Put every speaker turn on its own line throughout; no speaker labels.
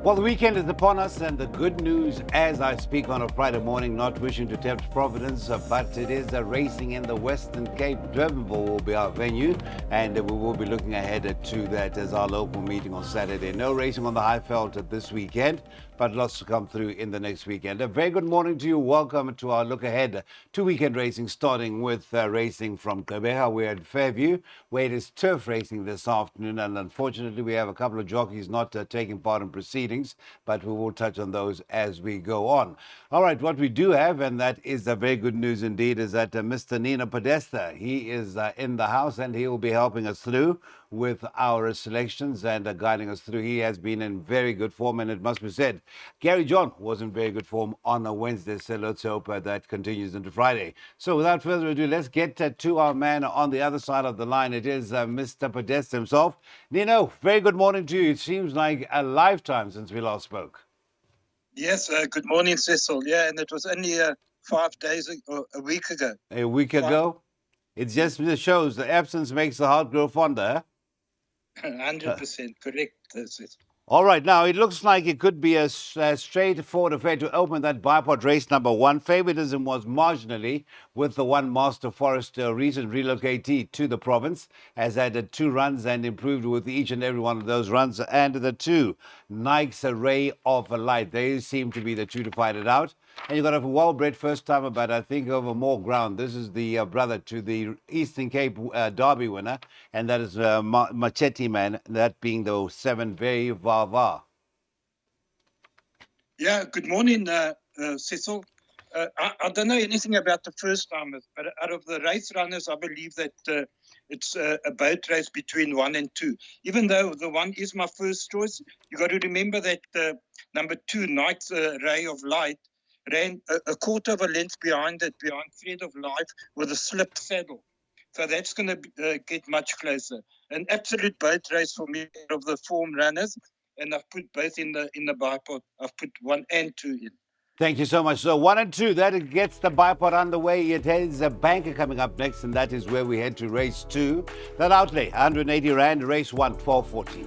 Well, the weekend is upon us, and the good news as I speak on a Friday morning, not wishing to tempt Providence, but it is a racing in the Western Cape. Durbanville will be our venue, and we will be looking ahead to that as our local meeting on Saturday. No racing on the Highveld this weekend, but lots to come through in the next weekend. A very good morning to you. Welcome to our look ahead to weekend racing, starting with racing from Gqeberha. We're at Fairview, where it is turf racing this afternoon, and unfortunately we have a couple of jockeys not taking part in proceedings, but we will touch on those as we go on. All right, what we do have, and that is a very good news indeed, is that Mr. Nino Podesta, he is in the house, and he will be helping us through with our selections and guiding us through. He has been in very good form, and it must be said, Gary John was in very good form on a Wednesday, so let's hope that continues into Friday. So without further ado, let's get to our man on the other side of the line. It is Mr. Podesta himself. Nino, very good morning to you. It seems like a lifetime since we last spoke.
Yes, good morning, Cecil. Yeah, and it was only 5 days or a week ago.
A week ago? It just shows the absence makes the heart grow fonder.
100% correct.
All right, now it looks like it could be a straightforward affair to open that bipod race number one. Favoritism was marginally with the one Master Forester, recent relocatee to the province, has added 2 runs and improved with each and every one of those runs. And the 2, Nike's Ray of Light, they seem to be the 2 to fight it out. And you've got a well-bred first-timer, but I think over more ground. This is the brother to the Eastern Cape Derby winner, and that is Machete Man, that being the 7 Very Vava.
Yeah, good morning, Cecil. I don't know anything about the first-timers, but out of the race runners, I believe that it's a boat race between 1 and 2. Even though the 1 is my first choice, you got to remember that number 2, Nike's Ray of Light, ran a quarter of a length behind Thread of Life with a slipped saddle. So that's going to get much closer. An absolute boat race for me of the form runners, and I've put both in the bipod. I've put 1 and 2 in.
Thank you so much. So 1 and 2, that gets the bipod underway. It has a banker coming up next, and that is where we head to race 2. That outlay, 180 Rand, race 1, 1240.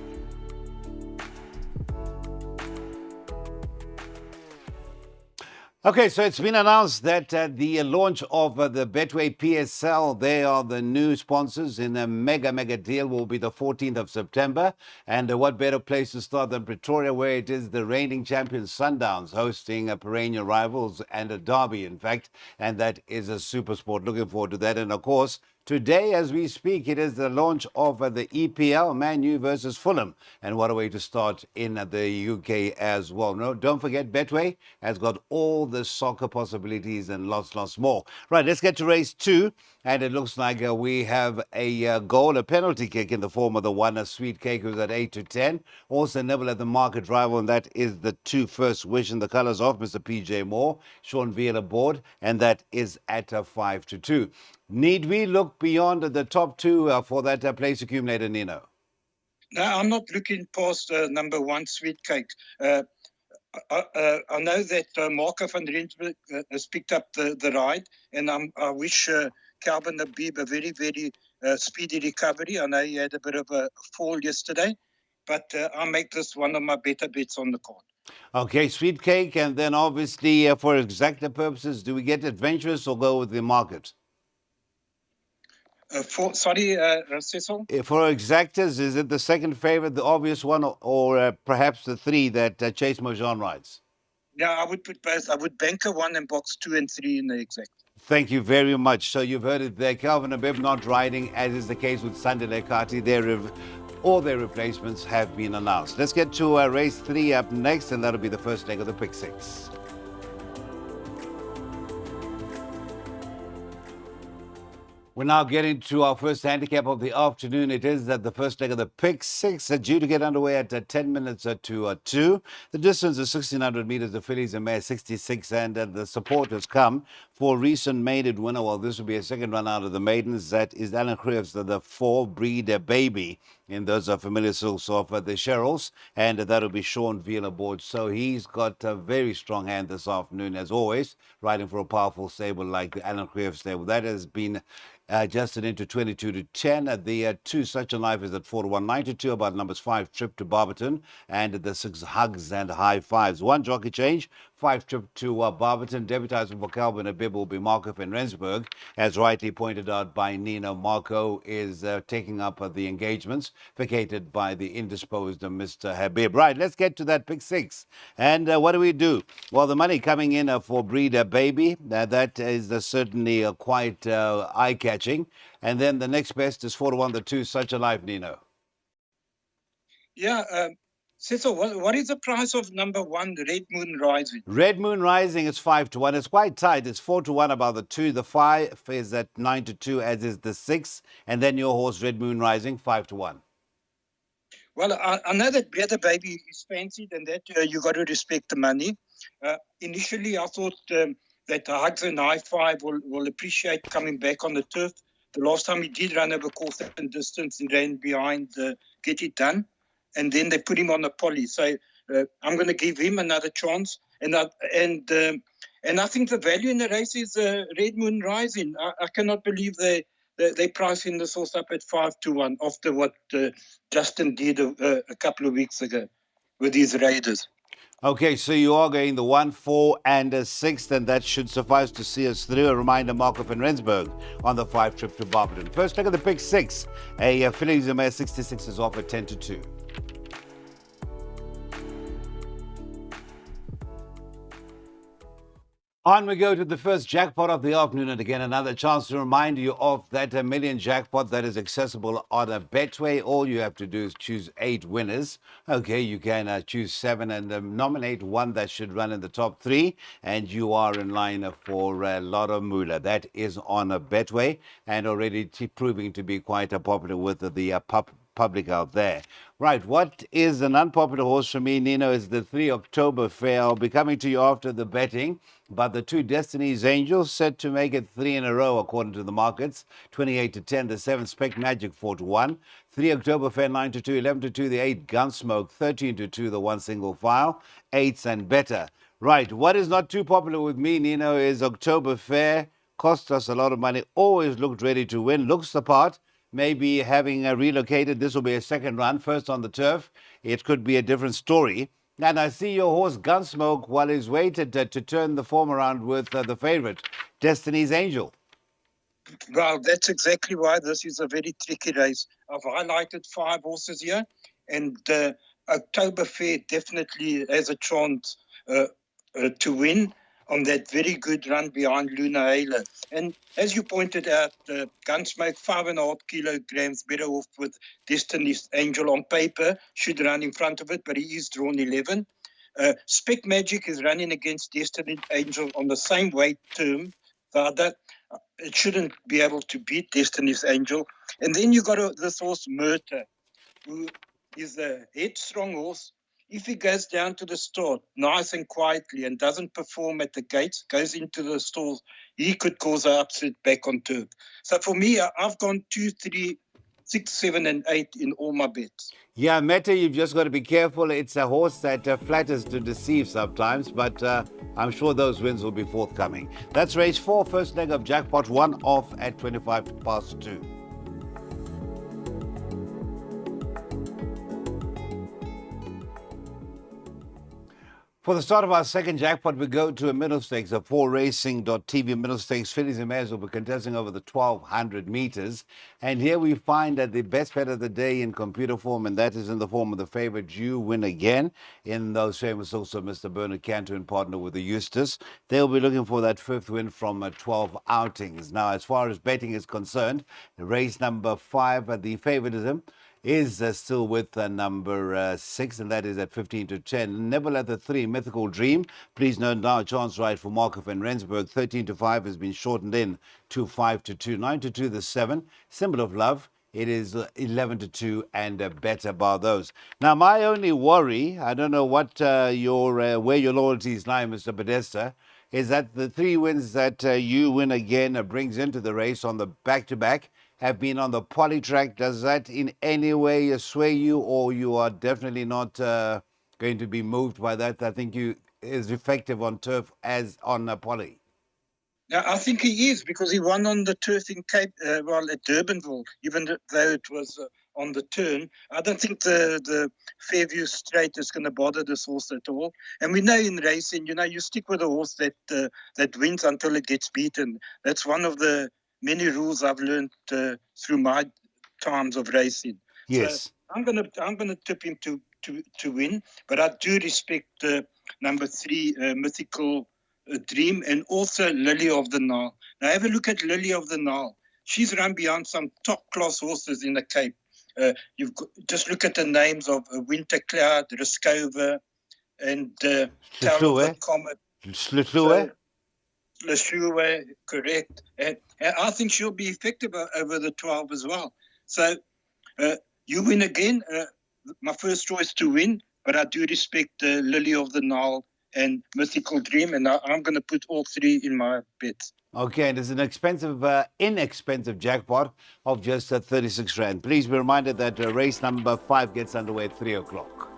Okay, so it's been announced that the launch of the Betway PSL, they are the new sponsors in a mega deal, will be the 14th of September. And what better place to start than Pretoria, where it is the reigning champions Sundowns hosting a perennial rivals and a derby, in fact. And that is a super sport. Looking forward to that. And of course, today, as we speak, it is the launch of the EPL, Man U versus Fulham. And what a way to start in the UK as well. No, don't forget, Betway has got all the soccer possibilities and lots more. Right, let's get to race 2. And it looks like we have a goal, a penalty kick in the form of the 1, a Sweet Cake, who's at 8 to 10. Also nibble at the market rival, and that is the 2 First Wish in the colours of Mr. PJ Moore. Sean Veal aboard, and that is at 5 to 2. Need we look beyond the top 2 for that place accumulator, Nino?
No, I'm not looking past number 1, Sweet Cake. I know that Marco van Rensburg has picked up the ride, and I wish Calvin Habib a very speedy recovery. I know he had a bit of a fall yesterday, but I'll make this one of my better bets on the card.
Okay, Sweet Cake, and then obviously for exacta purposes, do we get adventurous or go with the market?
Cecil?
For exactas, is it the second favorite, the obvious one, or perhaps the 3 that Chase Mojan rides?
Yeah, I would put both. I would banker 1 and box 2 and 3 in the exact.
Thank you very much. So you've heard it there. Calvin Habib not riding, as is the case with Sunday Lekati. All their replacements have been announced. Let's get to race 3 up next, and that'll be the first leg of the Pick 6. We're now getting to our first handicap of the afternoon. It is the first leg of the Pick 6, due to get underway at 10 minutes to 2. The distance is 1,600 meters. The fillies are mare 66, and the supporters come for recent maiden winner. Well, this will be a second run out of the maidens. That is Alan Cruyff's the 4 Breeder Baby. in those familiar silks of the Sherrills, and that'll be Sean Veal aboard. So he's got a very strong hand this afternoon, as always, riding for a powerful stable like the Alan Crieff stable. That has been adjusted into 22 to 10. The two Such a Life is at 4 to 1, 9 to 2 about numbers 5 Trip to Barberton, and the 6 Hugs and High Fives. One jockey change, 5 Trip to Barberton. Debutising for Calvin Abib will be Marco van Rensburg. As rightly pointed out by Nina, Marco is taking up the engagements vacated by the indisposed Mr. Habib. Right, let's get to that pick six. And what do we do? Well, the money coming in for Breeder Baby, that is certainly quite eye-catching. And then the next best is 4 to 1, the 2 Such a Life, Nino.
Yeah, Cecil, what is the price of number 1, Red Moon Rising?
Red Moon Rising is 5 to 1. It's quite tight. It's 4 to 1 about the 2. The 5 is at 9 to 2, as is the 6. And then your horse, Red Moon Rising, 5 to 1.
Well, I know that Breeder Baby is fancied and that you got to respect the money. Initially, I thought that the Hugs and High Five will appreciate coming back on the turf. The last time he did run over course and distance, he ran behind Get It Done. And then they put him on a poly. So I'm going to give him another chance. And I think the value in the race is Red Moon Rising. I cannot believe they pricing this horse up at 5 to 1 after what Justin did a couple of weeks ago with his Raiders.
Okay, so you are going the 1, 4, and a 6, and that should suffice to see us through. A reminder, Marco van Rensburg on the 5 Trip to Barberton. First look at the pick 6. A Philly Zimmer 66 is off at 10 to 2. On we go to the first jackpot of the afternoon, and again another chance to remind you of that $1 million jackpot that is accessible on a Betway. All you have to do is choose 8 winners. Okay, you can choose 7 and nominate one that should run in the top 3, and you are in line for a lot of moolah. That is on a Betway, and already proving to be quite popular with the public out there. Right, what is an unpopular horse for me, Nino, is the 3 October Fair. I'll be coming to you after the betting, but the 2 Destiny's Angels set to make it 3 in a row according to the markets. 28 to 10, the 7 Spec Magic 4 to 1, 3 October Fair 9 to 2, 11 to 2, the 8 Gunsmoke 13 to 2, the 1 Single File, 8s and better. Right, what is not too popular with me, Nino, is October Fair. Cost us a lot of money, always looked ready to win, looks the part. Maybe having relocated, this will be a second run, first on the turf. It could be a different story. And I see your horse Gunsmoke, while he's waited to turn the form around with the favorite, Destiny's Angel.
Well, that's exactly why this is a very tricky race. I've highlighted 5 horses here, and October Fair definitely has a chance to win on that very good run behind Luna Halo. And as you pointed out, Gunsmoke, 5.5 kilograms better off with Destiny's Angel on paper, should run in front of it, but he is drawn 11. Spec Magic is running against Destiny's Angel on the same weight term. It shouldn't be able to beat Destiny's Angel. And then you got this horse, Murta, who is a headstrong horse. If he goes down to the start nice and quietly and doesn't perform at the gates, goes into the stalls, he could cause an upset back on turf. So for me, I've gone 2, 3, 6, 7, and 8 in all my bets.
Yeah, Meta, you've just got to be careful. It's a horse that flatters to deceive sometimes, but I'm sure those wins will be forthcoming. That's race 4, first leg of Jackpot 1 off at 25 past 2. For the start of our second jackpot, we go to a middle stakes, a 4racing.tv middle stakes. Fillies and Mares will be contesting over the 1,200 meters. And here we find that the best bet of the day in computer form, and that is in the form of the favorite You Win Again. In those famous also Mr. Bernard Cantor in partner with the Eustace. They'll be looking for that 5th win from 12 outings. Now, as far as betting is concerned, race number 5, the favoritism is still with number 6, and that is at 15 to 10. Never at the 3, Mythical Dream. Please note now, chance right for Marco van Rensburg. 13 to 5 has been shortened in to 5 to 2. 9 to 2, the 7, Symbol of Love. It is 11 to 2 and better bar those. Now, my only worry, I don't know what where your loyalties lie, Mr. Podesta, is that the 3 wins that You Win Again brings into the race on the back-to-back have been on the poly track. Does that in any way sway you, or you are definitely not going to be moved by that? I think you is effective on turf as on poly.
Now, I think he is, because he won on the turf in Cape, at Durbanville, even though it was on the turn. I don't think the Fairview Straight is going to bother this horse at all. And we know in racing, you stick with a horse that wins until it gets beaten. That's one of the many rules I've learned through my times of racing.
Yes.
So I'm gonna tip him to win, but I do respect number 3, Mythical Dream, and also Lily of the Nile. Now have a look at Lily of the Nile. She's run beyond some top class horses in the Cape. Just look at the names of Winter Cloud, Riskova, and Tower of the Comet. Leshue, correct. And I think she'll be effective over the 12 as well. So you win again. My first choice to win, but I do respect Lily of the Nile and Mythical Dream, and I'm going to put all 3 in my bets.
Okay, and it's an inexpensive jackpot of just 36 Rand. Please be reminded that race number 5 gets underway at 3 o'clock.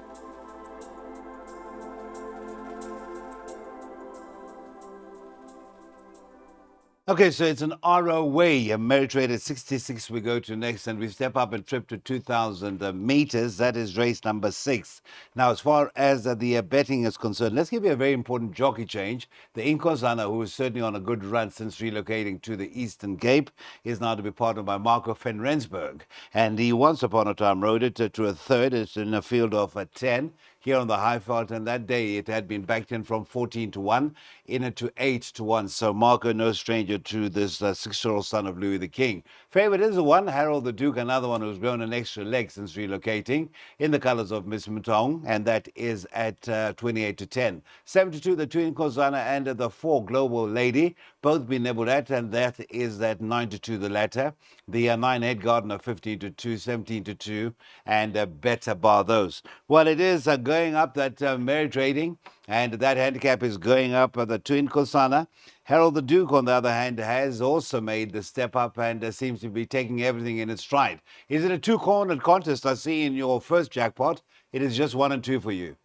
Okay, so it's an ROA, a merit rate at 66 we go to next, and we step up and trip to 2,000 meters. That is race number 6. Now, as far as the betting is concerned, let's give you a very important jockey change. The Inkosana, who is certainly on a good run since relocating to the Eastern Cape, is now to be partnered by Marco van Rensburg. And he once upon a time rode it to a third. It's in a field of 10 here on the Highveld, and that day it had been backed in from 14 to 1 in it to 8 to 1. So Marco, no stranger to this 6-year-old son of Louis the King. Favorite is the one, Harold the Duke, another one who's grown an extra leg since relocating, in the colors of Miss Mutong, and that is at 28 to 10. 7-2, the Twin Kozana and the 4 Global Lady, both been nibbled at, and that is at 9-2 the latter. The 9 Head Gardener 15-2, 17-2, and better bar those. Well, it is going up, that merit rating, and that handicap is going up. The Twin Kosana. Harold the Duke, on the other hand, has also made the step up and seems to be taking everything in its stride. Is it a 2-cornered contest? I see in your first jackpot, it is just 1 and 2 for you.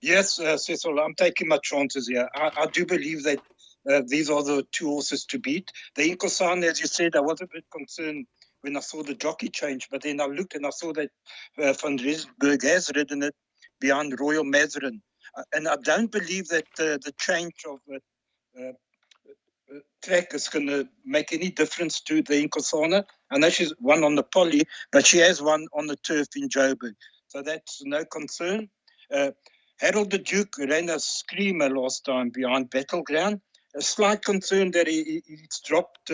Yes, Cecil, I'm taking my chances here. I do believe that these are the 2 horses to beat. The Inkosan, as you said, I was a bit concerned when I saw the jockey change, but then I looked and I saw that Van Rensburg has ridden it behind Royal Mazarin. And I don't believe that the change of track is going to make any difference to the Inkosana. I know she's won on the poly, but she has won on the turf in Joburg. So that's no concern. Harold the Duke ran a screamer last time behind Battleground. A slight concern that he's dropped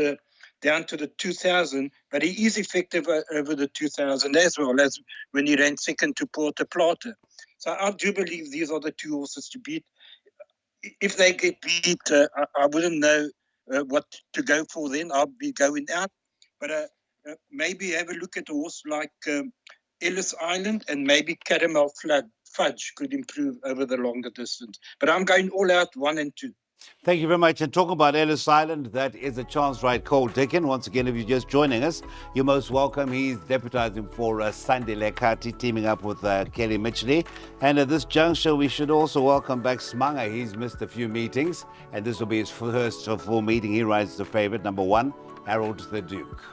down to the 2,000, but he is effective over the 2,000 as well as when he ran second to Porta Plata. So I do believe these are the 2 horses to beat. If they get beat, I wouldn't know what to go for then. I'll be going out. But maybe have a look at a horse like Ellis Island, and maybe Caramel Fudge could improve over the longer distance. But I'm going all out 1 and 2.
Thank you very much. And talk about Ellis Island, that is a chance right call taken. Once again, if you're just joining us, you're most welcome. He's deputizing for Sandy Lekati, teaming up with Kelly Mitchley. And at this juncture, we should also welcome back Smanga. He's missed a few meetings, and this will be his first full meeting. He rides the favorite, number 1, Harold the Duke.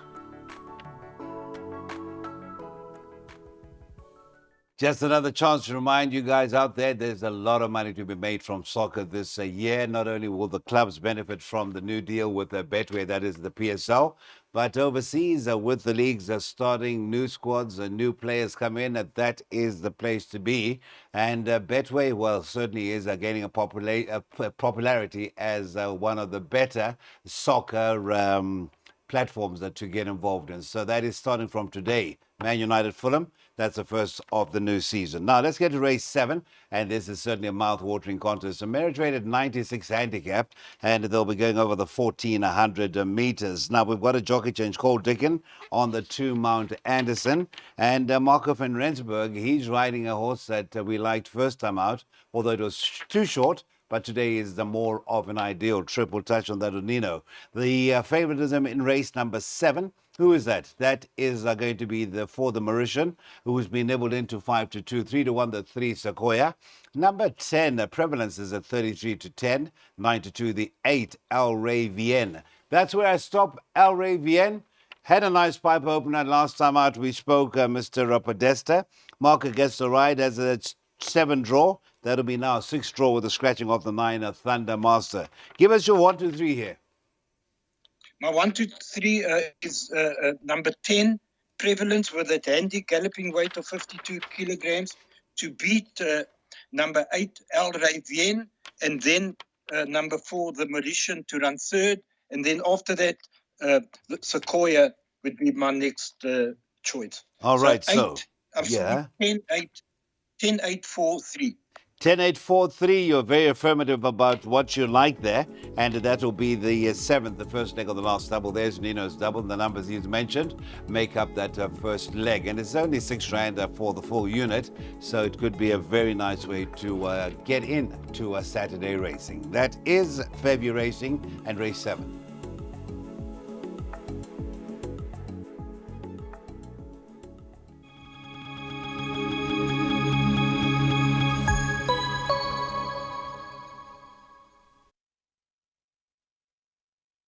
Just another chance to remind you guys out there, there's a lot of money to be made from soccer this year. Not only will the clubs benefit from the new deal with the Betway, that is the PSL, but overseas with the leagues starting, new squads and new players come in, that is the place to be. And Betway, well, certainly is gaining a popularity as one of the better soccer platforms to get involved in. So that is starting from today. Man United Fulham, that's the first of the new season. Now let's get to race 7, and this is certainly a mouth-watering contest. A merit rated 96 handicap, and they'll be going over the 1,400 meters. Now we've got a jockey change called Dickon on the 2 Mount Anderson, and Marco van Rensburg, he's riding a horse that we liked first time out, although it was too short. But today is the more of an ideal. Triple touch on that with Nino. The favoritism in race number 7 Who is that? That is going to be for the Mauritian, who's been nibbled into 5-2, 3-1, the 3 Sequoia. Number 10, prevalence is at 33-10, 9-2, the 8 El Rey Vienne. That's where I stop. El Rey Vienne had a nice pipe opener last time out. We spoke, Mr. Podesta. Market gets the ride as a 7 draw. That'll be now a 6 draw with a scratching off the 9 Thunder Master. Give us your 1, 2, 3 here.
My 1, 2, 3 is number 10, prevalence with a handy galloping weight of 52 kilograms to beat number 8, El Rey Vienne, and then number 4, the Mauritian, to run third. And then after that, the Sequoia would be my next choice.
All right,
so 8,
yeah.
10, 8, 4, 3.
10, 8, 4, 3. You're very affirmative about what you like there. And that will be the 7th, the first leg of the last double. There's Nino's double. The numbers he's mentioned make up that first leg. And it's only 6 rand for the full unit. So it could be a very nice way to get into Saturday racing. That is February Racing and race 7.